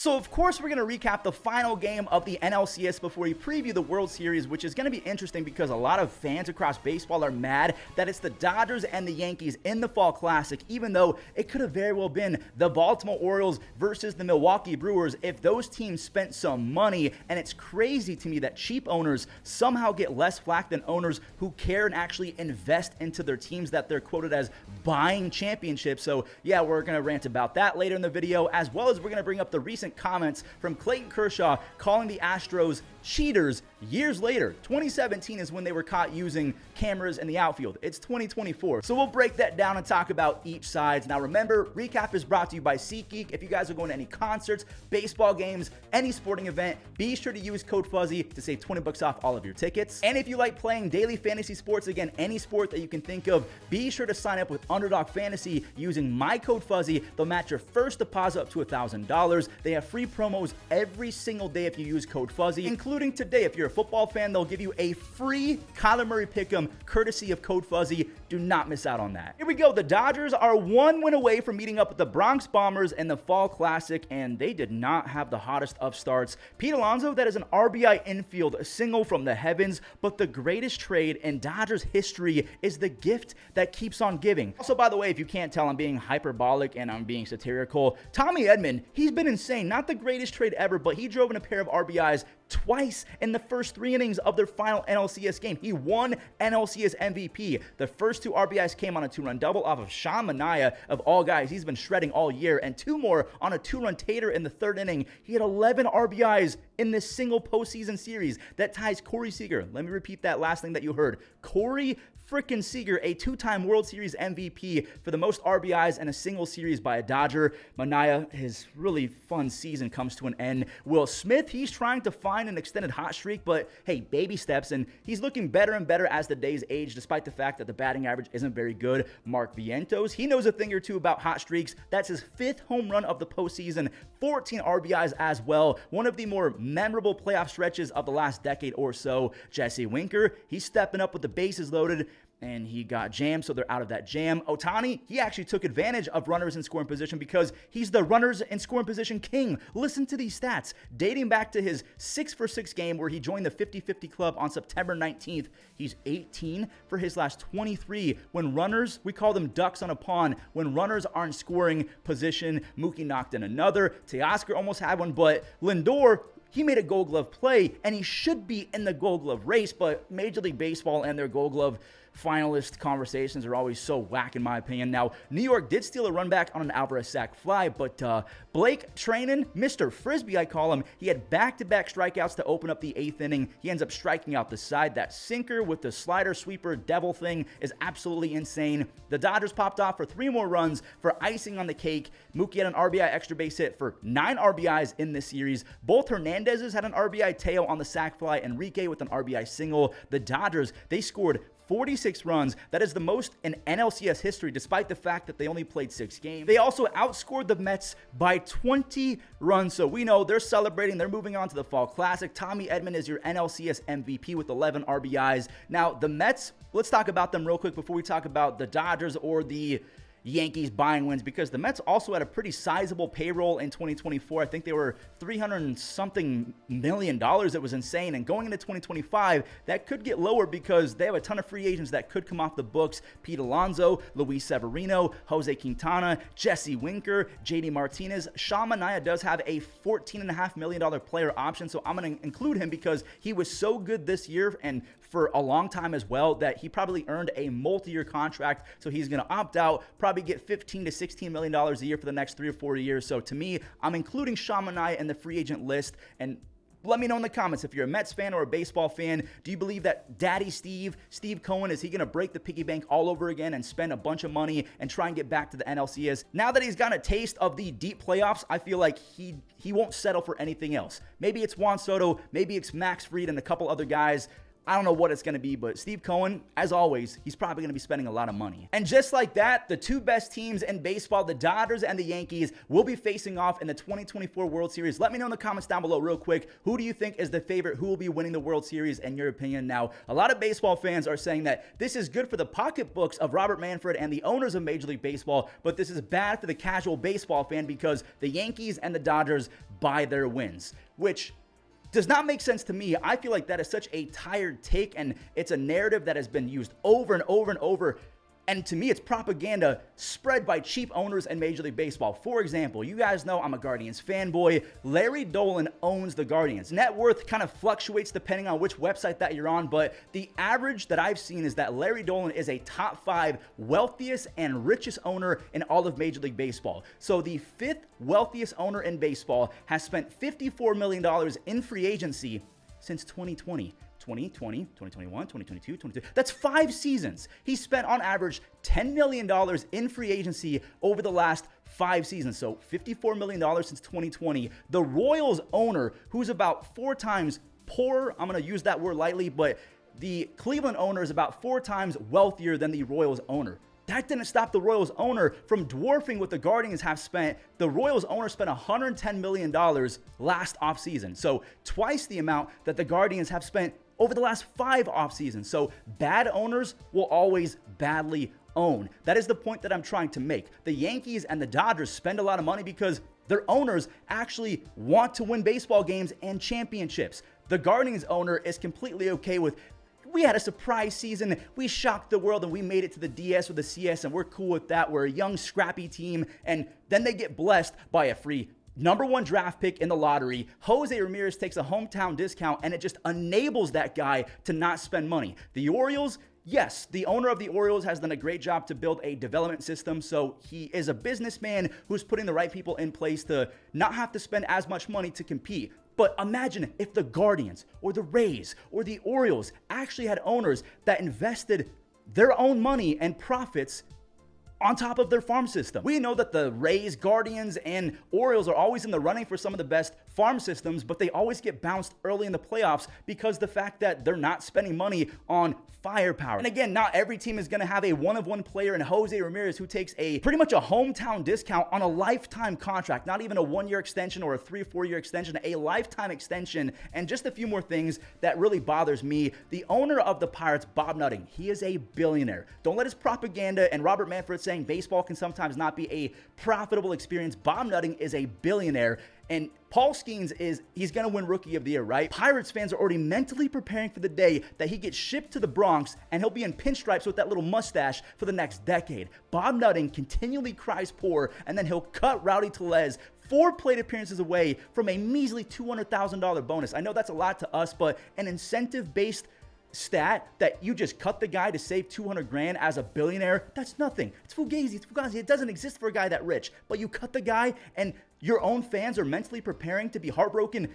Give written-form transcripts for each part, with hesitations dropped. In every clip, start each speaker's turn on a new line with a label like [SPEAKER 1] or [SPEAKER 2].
[SPEAKER 1] So, of course, we're going to recap the final game of the NLCS before we preview the World Series, which is going to be interesting because a lot of fans across baseball are mad that it's the Dodgers and the Yankees in the Fall Classic, even though it could have very well been the Baltimore Orioles versus the Milwaukee Brewers if those teams spent some money. And it's crazy to me that cheap owners somehow get less flack than owners who care and actually invest into their teams that they're quoted as buying championships. So, yeah, we're going to rant about that later in the video, as well as we're going to bring up the recent comments from Clayton Kershaw calling the Astros cheaters years later. 2017 is when they were caught using cameras in the outfield. It's 2024. So we'll break that down and talk about each side. Now remember, recap is brought to you by SeatGeek. If you guys are going to any concerts, baseball games, any sporting event, be sure to use code Fuzzy to save 20 bucks off all of your tickets. And if you like playing daily fantasy sports, again, any sport that you can think of, be sure to sign up with Underdog Fantasy using my code Fuzzy. They'll match your first deposit up to $1,000. They have free promos every single day if you use code Fuzzy, including today. If you're a football fan, they'll give you a free Kyler Murray pick'em courtesy of code Fuzzy. Do not miss out on that. Here we go. The Dodgers are one win away from meeting up with the Bronx Bombers in the Fall Classic, and they did not have the hottest of starts. Pete Alonso, that is an RBI infield, a single from the heavens, but the greatest trade in Dodgers history is the gift that keeps on giving. Also, by the way, if you can't tell, I'm being hyperbolic and I'm being satirical. Tommy Edman, he's been insane. Not the greatest trade ever, but he drove in a pair of RBIs twice in the first 3 innings of their final NLCS game. He won NLCS MVP. The first 2 RBIs came on a 2-run double off of Sean Manaea, of all guys. He's been shredding all year, and 2 more on a 2-run tater in the 3rd inning. He had 11 RBIs in this single postseason series. That ties Corey Seager. Let me repeat that last thing that you heard. Corey frickin' Seager, a 2-time World Series MVP for the most RBIs in a single series by a Dodger. Manaea, his really fun season comes to an end. Will Smith, he's trying to find an extended hot streak, but hey, baby steps, and he's looking better and better as the days age, despite the fact that the batting average isn't very good. Mark Vientos, he knows a thing or two about hot streaks. That's his 5th home run of the postseason, 14 RBIs as well. One of the more memorable playoff stretches of the last decade or so. Jesse Winker, he's stepping up with the bases loaded, and he got jammed, so they're out of that jam. Ohtani, he actually took advantage of runners in scoring position because he's the runners in scoring position king. Listen to these stats. Dating back to his 6-for-6 game where he joined the 50-50 club on September 19th, he's 18 for his last 23. When runners, we call them ducks on a pond. When runners aren't scoring position, Mookie knocked in another. Teoscar almost had one, but Lindor, he made a Gold Glove play, and he should be in the Gold Glove race, but Major League Baseball and their Gold Glove finalist conversations are always so whack, in my opinion. Now, New York did steal a run back on an Alvarez sac fly, but Blake Treinen, Mr. Frisbee, I call him, he had back-to-back strikeouts to open up the 8th inning. He ends up striking out the side. That sinker with the slider sweeper devil thing is absolutely insane. The Dodgers popped off for 3 more runs for icing on the cake. Mookie had an RBI extra base hit for 9 RBIs in this series. Both Hernandez's had an RBI tail on the sac fly, Enrique with an RBI single. The Dodgers, they scored 46 runs. That is the most in NLCS history, despite the fact that they only played 6 games. They also outscored the Mets by 20 runs, so we know they're celebrating. They're moving on to the Fall Classic. Tommy Edman is your NLCS MVP with 11 RBIs. Now, the Mets, let's talk about them real quick before we talk about the Dodgers or the Yankees buying wins, because the Mets also had a pretty sizable payroll in 2024. I think they were $300 and something million. It was insane. And going into 2025, that could get lower because they have a ton of free agents that could come off the books. Pete Alonso, Luis Severino, Jose Quintana, Jesse Winker, JD Martinez. Sean Manaea does have a $14.5 million player option, so I'm going to include him because he was so good this year and for a long time as well that he probably earned a multi-year contract, so he's going to opt out, probably get $15 to $16 million a year for the next 3 or 4 years. So to me, I'm including Sean Manaea in the free agent list. And let me know in the comments if you're a Mets fan or a baseball fan. Do you believe that Daddy Steve Cohen, is he going to break the piggy bank all over again and spend a bunch of money and try and get back to the NLCS? Now that he's gotten a taste of the deep playoffs, I feel like he won't settle for anything else. Maybe it's Juan Soto, maybe it's Max Fried and a couple other guys. I don't know what it's going to be, but Steve Cohen, as always, he's probably going to be spending a lot of money. And just like that, the two best teams in baseball, the Dodgers and the Yankees, will be facing off in the 2024 World Series. Let me know in the comments down below real quick, who do you think is the favorite? Who will be winning the World Series in your opinion? Now, a lot of baseball fans are saying that this is good for the pocketbooks of Robert Manfred and the owners of Major League Baseball, but this is bad for the casual baseball fan because the Yankees and the Dodgers buy their wins, which does not make sense to me. I feel like that is such a tired take, and it's a narrative that has been used over and over and over. And to me, it's propaganda spread by cheap owners in Major League Baseball. For example, you guys know I'm a Guardians fanboy. Larry Dolan owns the Guardians. Net worth kind of fluctuates depending on which website that you're on, but the average that I've seen is that Larry Dolan is a top 5 wealthiest and richest owner in all of Major League Baseball. So the 5th wealthiest owner in baseball has spent $54 million in free agency since 2020. 2020, 2021, 2022, 2022. That's 5 seasons. He spent on average $10 million in free agency over the last 5 seasons. So $54 million since 2020. The Royals owner, who's about 4 times poorer, I'm going to use that word lightly, but the Cleveland owner is about 4 times wealthier than the Royals owner. That didn't stop the Royals owner from dwarfing what the Guardians have spent. The Royals owner spent $110 million last offseason. So twice the amount that the Guardians have spent over the last 5 off seasons. So bad owners will always badly own. That is the point that I'm trying to make. The Yankees and the Dodgers spend a lot of money because their owners actually want to win baseball games and championships. The Guardians owner is completely okay with, we had a surprise season, we shocked the world and we made it to the DS or the CS and we're cool with that. We're a young, scrappy team. And then they get blessed by a free #1 draft pick in the lottery. Jose Ramirez takes a hometown discount and it just enables that guy to not spend money. The Orioles, yes, the owner of the Orioles has done a great job to build a development system. So he is a businessman who's putting the right people in place to not have to spend as much money to compete. But imagine if the Guardians or the Rays or the Orioles actually had owners that invested their own money and profits on top of their farm system. We know that the Rays, Guardians, and Orioles are always in the running for some of the best farm systems, but they always get bounced early in the playoffs because the fact that they're not spending money on firepower. And again, not every team is going to have a one-of-one player in Jose Ramirez who takes pretty much a hometown discount on a lifetime contract, not even a 1-year extension or a 3 or 4-year extension, a lifetime extension. And just a few more things that really bothers me. The owner of the Pirates, Bob Nutting, he is a billionaire. Don't let his propaganda and Robert Manfred saying baseball can sometimes not be a profitable experience. Bob Nutting is a billionaire. And Paul Skeens he's going to win Rookie of the Year, right? Pirates fans are already mentally preparing for the day that he gets shipped to the Bronx and he'll be in pinstripes with that little mustache for the next decade. Bob Nutting continually cries poor, and then he'll cut Rowdy Tellez 4 plate appearances away from a measly $200,000 bonus. I know that's a lot to us, but an incentive-based stat that you just cut the guy to save 200 grand as a billionaire, that's nothing. It's fugazi. It's fugazi. It doesn't exist for a guy that rich. But you cut the guy, and your own fans are mentally preparing to be heartbroken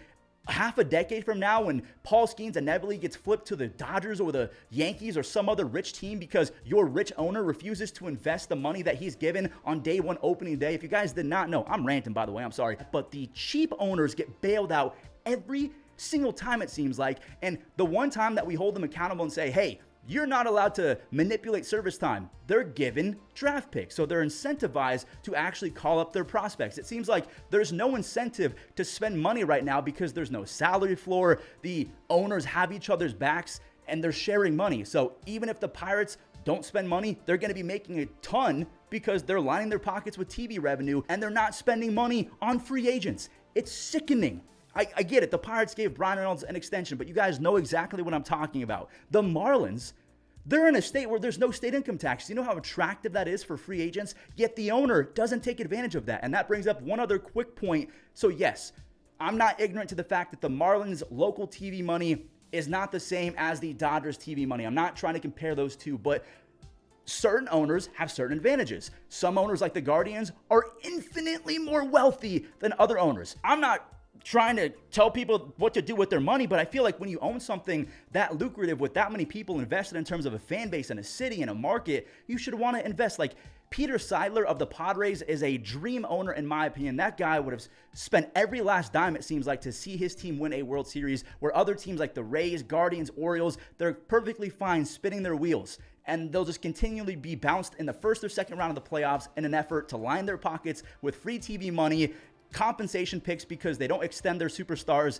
[SPEAKER 1] half a decade from now when Paul Skeens inevitably gets flipped to the Dodgers or the Yankees or some other rich team because your rich owner refuses to invest the money that he's given on day 1 opening day. If you guys did not know, I'm ranting, by the way, I'm sorry, but the cheap owners get bailed out every single time, it seems like. And the one time that we hold them accountable and say, hey, you're not allowed to manipulate service time, they're given draft picks. So they're incentivized to actually call up their prospects. It seems like there's no incentive to spend money right now because there's no salary floor. The owners have each other's backs and they're sharing money. So even if the Pirates don't spend money, they're going to be making a ton because they're lining their pockets with TV revenue and they're not spending money on free agents. It's sickening. I get it. The Pirates gave Brian Reynolds an extension, but you guys know exactly what I'm talking about. The Marlins, they're in a state where there's no state income tax. You know how attractive that is for free agents? Yet the owner doesn't take advantage of that. And that brings up one other quick point. So yes, I'm not ignorant to the fact that the Marlins' local TV money is not the same as the Dodgers' TV money. I'm not trying to compare those two, but certain owners have certain advantages. Some owners, like the Guardians, are infinitely more wealthy than other owners. I'm not trying to tell people what to do with their money, but I feel like when you own something that lucrative with that many people invested in terms of a fan base and a city and a market, you should want to invest. Like, Peter Seidler of the Padres is a dream owner, in my opinion. That guy would have spent every last dime, it seems like, to see his team win a World Series, where other teams like the Rays, Guardians, Orioles, they're perfectly fine spinning their wheels, and they'll just continually be bounced in the first or second round of the playoffs in an effort to line their pockets with free TV money, compensation picks because they don't extend their superstars,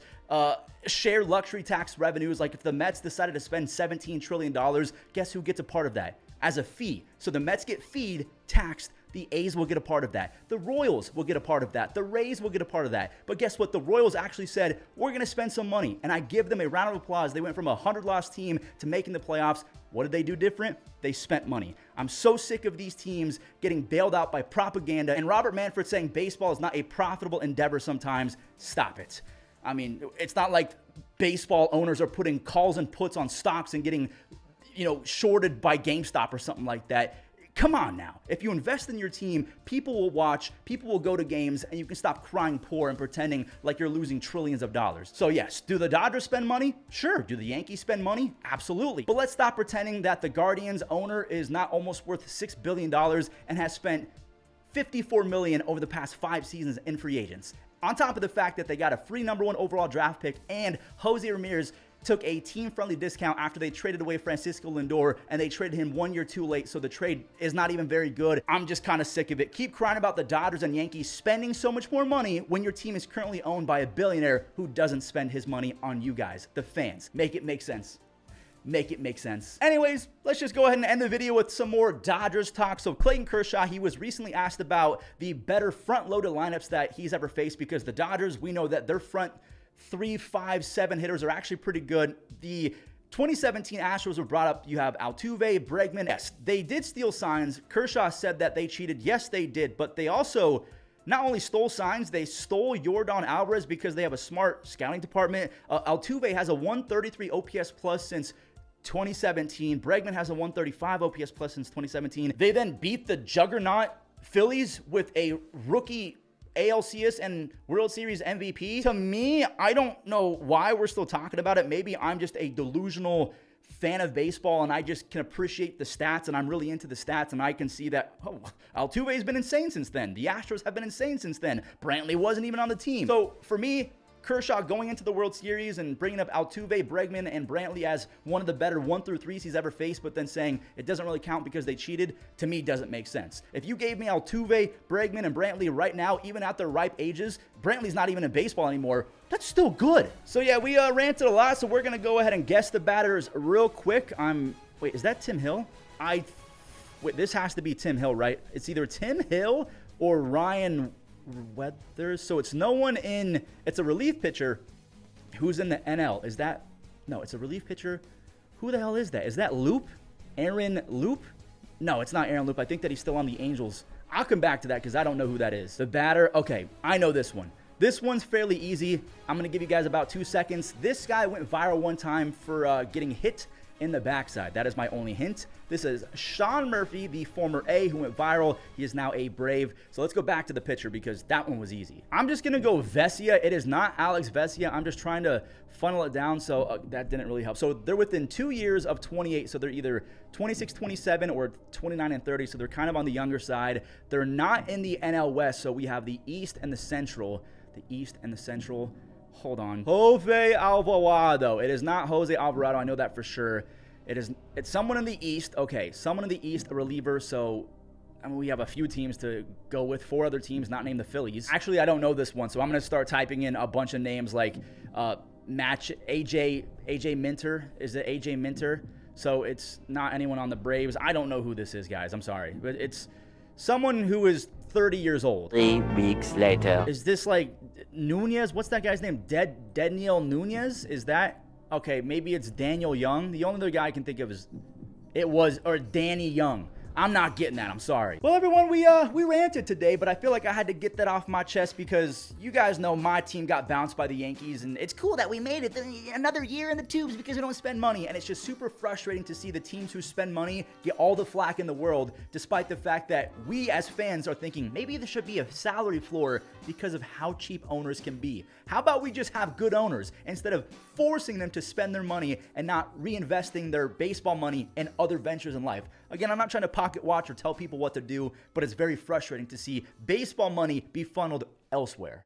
[SPEAKER 1] share luxury tax revenues. Like, if the Mets decided to spend $17 trillion, guess who gets a part of that? As a fee. So the Mets get feed, taxed. The A's will get a part of that. The Royals will get a part of that. The Rays will get a part of that. But guess what? The Royals actually said, we're going to spend some money. And I give them a round of applause. They went from a 100-loss team to making the playoffs. What did they do different? They spent money. I'm so sick of these teams getting bailed out by propaganda. And Robert Manfred saying baseball is not a profitable endeavor sometimes. Stop it. I mean, it's not like baseball owners are putting calls and puts on stocks and getting, shorted by GameStop or something like that. Come on now. If you invest in your team, people will watch, people will go to games, and you can stop crying poor and pretending like you're losing trillions of dollars. So yes, do the Dodgers spend money? Sure. Do the Yankees spend money? Absolutely. But let's stop pretending that the Guardians owner is not almost worth $6 billion and has spent $54 million over the past 5 seasons in free agents. On top of the fact that they got a free #1 overall draft pick, and Jose Ramirez took a team-friendly discount after they traded away Francisco Lindor, and they traded him 1 year too late, so the trade is not even very good. I'm just kind of sick of it. Keep crying about the Dodgers and Yankees spending so much more money when your team is currently owned by a billionaire who doesn't spend his money on you guys, the fans. Make it make sense. Make it make sense. Anyways, let's just go ahead and end the video with some more Dodgers talk. So Clayton Kershaw, he was recently asked about the better front-loaded lineups that he's ever faced, because the Dodgers, we know that their front 3, 5, 7 hitters are actually pretty good. The 2017 Astros were brought up. You have Altuve, Bregman. Yes, they did steal signs. Kershaw said that they cheated. Yes, they did, but they also not only stole signs, they stole Yordan Alvarez because they have a smart scouting department. Altuve has a 133 OPS plus since 2017. Bregman has a 135 OPS plus since 2017. They then beat the juggernaut Phillies with a rookie ALCS and World Series MVP. To me, I don't know why we're still talking about it. Maybe I'm just a delusional fan of baseball and I just can appreciate the stats, and I'm really into the stats, and I can see that, Altuve's been insane since then. The Astros have been insane since then. Brantley wasn't even on the team. So for me, Kershaw going into the World Series and bringing up Altuve, Bregman, and Brantley as one of the better 1 through 3s he's ever faced, but then saying it doesn't really count because they cheated, to me doesn't make sense. If you gave me Altuve, Bregman, and Brantley right now, even at their ripe ages, Brantley's not even in baseball anymore, that's still good. So yeah, we ranted a lot, so we're going to go ahead and guess the batters real quick. Wait, is that Tim Hill? Wait, this has to be Tim Hill, right? It's either Tim Hill or Ryan Weathers. So it's no one in, it's a relief pitcher who's in the NL. Is that, no, it's a relief pitcher. Who the hell is that? Is that Loop? Aaron Loop? No, it's not Aaron Loop. I think that he's still on the Angels. I'll come back to that because I don't know who that is. The batter, okay, I know this one. This one's fairly easy. I'm going to give you guys about 2 seconds. This guy went viral one time for getting hit in the backside. That is my only hint. This is Sean Murphy, the former A, who went viral. He is now a Brave. So let's go back to the pitcher because that one was easy. I'm just going to go Vesia. It is not Alex Vesia. I'm just trying to funnel it down, so that didn't really help. So they're within 2 years of 28, so they're either 26, 27, or 29 and 30, so they're kind of on the younger side. They're not in the NL West, so we have the East and the Central. The East and the Central. Hold on. Jose Alvarado. It is not Jose Alvarado. I know that for sure. It's someone in the East. Okay, someone in the East, a reliever. So, I mean, we have a few teams to go with. 4 other teams, not named the Phillies. Actually, I don't know this one, so I'm going to start typing in a bunch of names like AJ Minter. Is it AJ Minter? So it's not anyone on the Braves. I don't know who this is, guys. I'm sorry. But it's someone who is 30 years old.
[SPEAKER 2] 3 weeks later.
[SPEAKER 1] Is this like Nunez? What's that guy's name? Daniel Nunez? Is that? Okay, maybe it's Daniel Young. The only other guy I can think of is, or Danny Young. I'm not getting that. I'm sorry. Well, everyone, we ranted today, but I feel like I had to get that off my chest because you guys know my team got bounced by the Yankees, and it's cool that we made it another year in the tubes because we don't spend money, and it's just super frustrating to see the teams who spend money get all the flack in the world, despite the fact that we as fans are thinking maybe there should be a salary floor because of how cheap owners can be. How about we just have good owners instead of forcing them to spend their money and not reinvesting their baseball money in other ventures in life? Again, I'm not trying to pocket watch or tell people what to do, but it's very frustrating to see baseball money be funneled elsewhere.